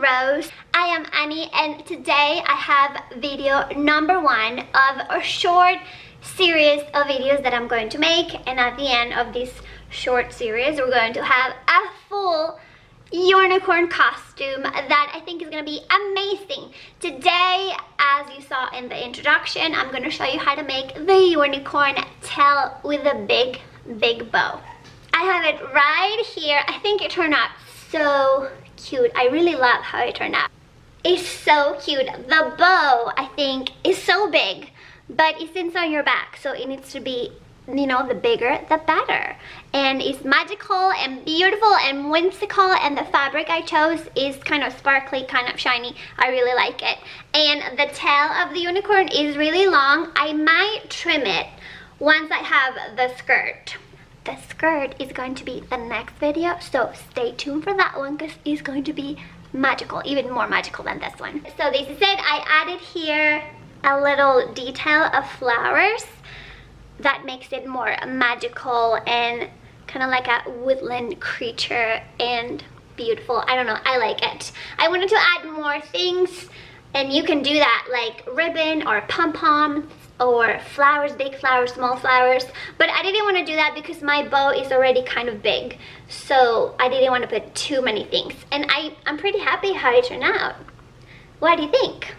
Rose. I am Annie, and today I have video number 1 of a short series of videos that I'm going to make, and at the end of this short series we're going to have a full unicorn costume that I think is going to be amazing. Today, as you saw in the introduction, I'm going to show you how to make the unicorn tail with a big bow. I have it right here. I think it turned out so cute. I really love how it turned out. It's so cute. The bow, I think, is so big, but it sits on your back, so it needs to be, you know, the bigger the better. And it's magical and beautiful and whimsical, and the fabric I chose is kind of sparkly, kind of shiny. I really like it. And the tail of the unicorn is really long. I might trim it once I have the skirt. The skirt is going to be the next video, so stay tuned for that one because it's going to be magical, even more magical than this one. So this is it. I added here a little detail of flowers that makes it more magical and kind of like a woodland creature and beautiful. I don't know, I like it. I wanted to add more things, and you can do that, like ribbon or pom-poms or flowers, big flowers, small flowers, but I didn't want to do that because my bow is already kind of big, so I didn't want to put too many things, and I'm pretty happy how it turned out. What do you think?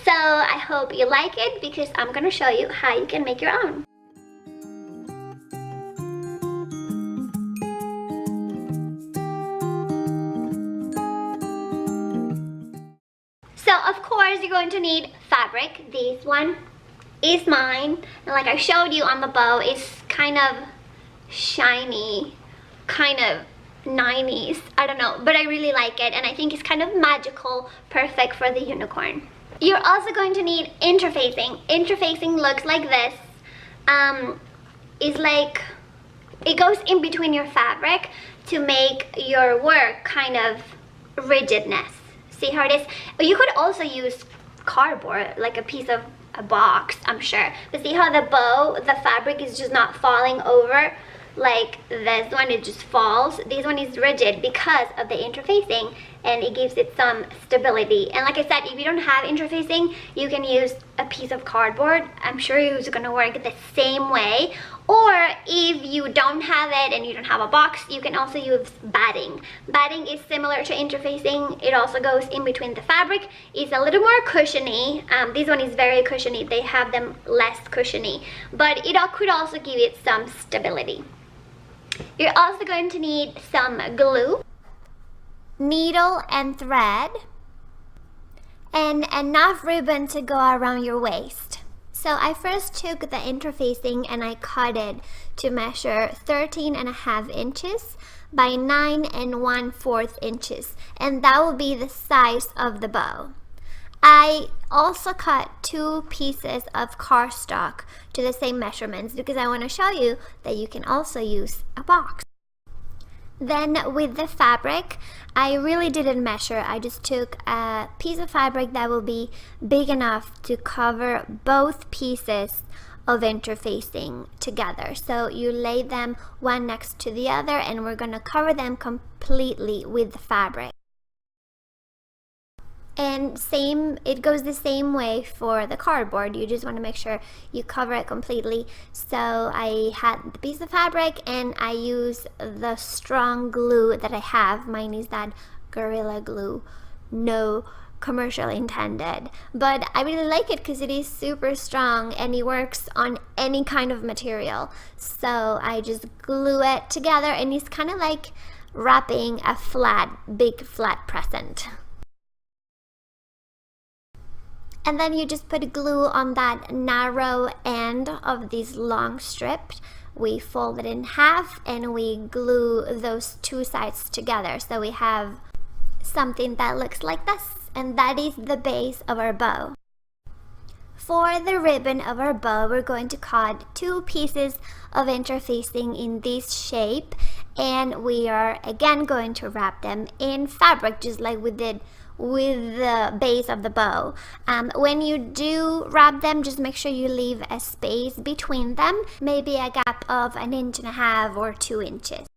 So I hope you like it, because I'm going to show you how you can make your own. So of course you're going to need fabric. This one is mine, and like I showed you on the bow, it's kind of shiny, kind of 90s, I don't know, but I really like it, and I think it's kind of magical, perfect for the unicorn. You're also going to need interfacing. Interfacing looks like this. It's like it goes in between your fabric to make your work kind of rigidness. See how it is? You could also use cardboard, like a piece of a box, I'm sure. But see how the bow, the fabric is just not falling over like this one, it just falls. This one is rigid because of the interfacing, and it gives it some stability. And like I said, if you don't have interfacing, you can use a piece of cardboard. I'm sure it's gonna work the same way. Or if you don't have it and you don't have a box, you can also use batting. Batting is similar to interfacing. It also goes in between the fabric. It's a little more cushiony. This one is very cushiony. They have them less cushiony, but it could also give it some stability. You're also going to need some glue, needle and thread, and enough ribbon to go around your waist. So I first took the interfacing and I cut it to measure 13.5 inches by 9 1/4 inches, and that will be the size of the bow. I also cut 2 pieces of cardstock to the same measurements because I want to show you that you can also use a box. Then with the fabric, I really didn't measure. I just took a piece of fabric that will be big enough to cover both pieces of interfacing together. So you lay them one next to the other, and we're going to cover them completely with the fabric. And it goes the same way for the cardboard. You just want to make sure you cover it completely. So I had the piece of fabric, and I use the strong glue that I have. Mine is that Gorilla Glue, no commercial intended, but I really like it because it is super strong and it works on any kind of material. So I just glue it together, and it's kind of like wrapping a big flat present. And then you just put glue on that narrow end of this long strip. We fold it in half and we glue those 2 sides together. So we have something that looks like this, and that is the base of our bow. For the ribbon of our bow, we're going to cut 2 pieces of interfacing in this shape, and we are again going to wrap them in fabric just like we did with the base of the bow. When you do wrap them, just make sure you leave a space between them, maybe a gap of 1.5 inches or 2 inches.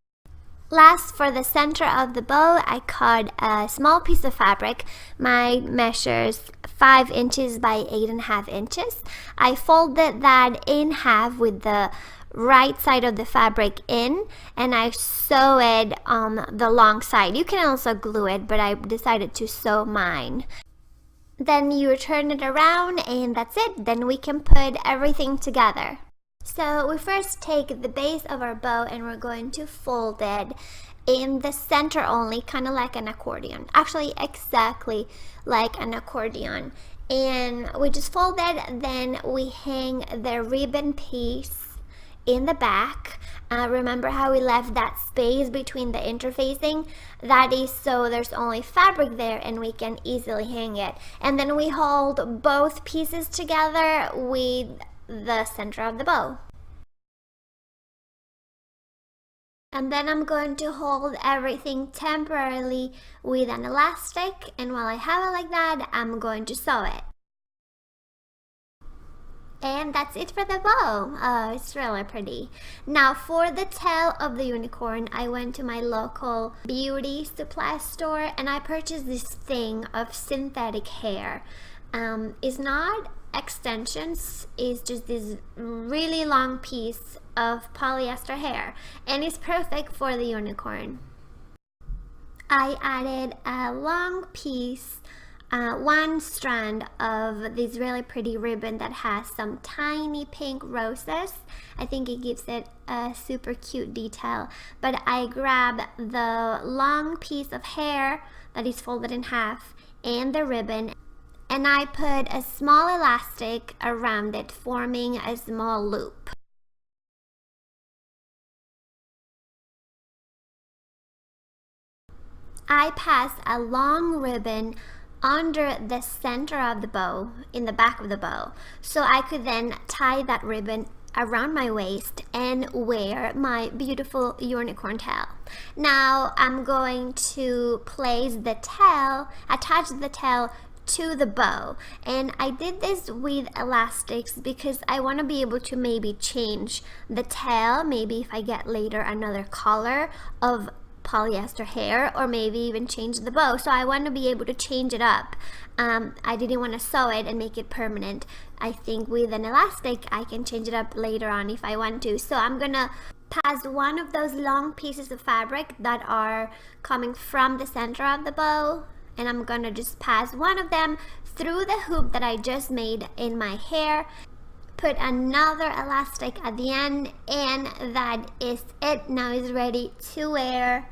Last, for the center of the bow, I cut a small piece of fabric. Mine measures 5 inches by 8.5 inches. I folded that in half with the right side of the fabric in, and I sew it on the long side. You can also glue it, but I decided to sew mine. Then you turn it around and that's it. Then we can put everything together. So we first take the base of our bow and we're going to fold it in the center only, kind of like an accordion. Actually, exactly like an accordion. And we just fold it, then we hang the ribbon piece in the back. Remember how we left that space between the interfacing? That is so there's only fabric there and we can easily hang it. And then we hold both pieces together with the center of the bow. And then I'm going to hold everything temporarily with an elastic, and while I have it like that, I'm going to sew it. And that's it for the bow. Oh, it's really pretty. Now for the tail of the unicorn, I went to my local beauty supply store and I purchased this thing of synthetic hair. It's not extensions, it's just this really long piece of polyester hair, and it's perfect for the unicorn. I added a long piece, one strand of this really pretty ribbon that has some tiny pink roses. I think it gives it a super cute detail, but I grabbed the long piece of hair that is folded in half and the ribbon, and I put a small elastic around it, forming a small loop. I passed a long ribbon under the center of the bow, in the back of the bow, so I could then tie that ribbon around my waist and wear my beautiful unicorn tail. Now I'm going to place the tail, attach the tail to the bow, and I did this with elastics because I want to be able to maybe change the tail, maybe if I get later another color of polyester hair, or maybe even change the bow. So I want to be able to change it up. I didn't want to sew it and make it permanent. I think with an elastic I can change it up later on if I want to. So I'm gonna pass one of those long pieces of fabric that are coming from the center of the bow, and I'm gonna just pass one of them through the hoop that I just made in my hair, put another elastic at the end, and that is it. Now it's ready to wear.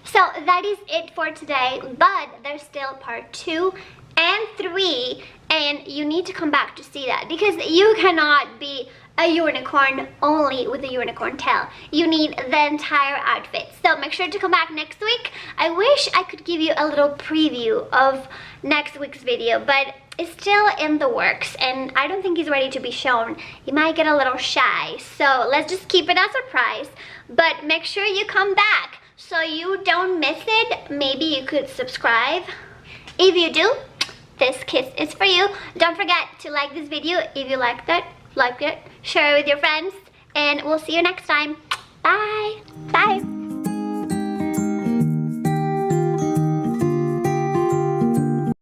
So that is it for today, but there's still part 2 and 3, and you need to come back to see that because you cannot be a unicorn only with a unicorn tail. You need the entire outfit. So make sure to come back next week. I wish I could give you a little preview of next week's video, but it's still in the works and I don't think he's ready to be shown. He might get a little shy, so let's just keep it a surprise. But make sure you come back so you don't miss it. Maybe you could subscribe. If you do, this kiss is for you. Don't forget to like this video if you liked it, share it with your friends, and we'll see you next time. Bye. Bye.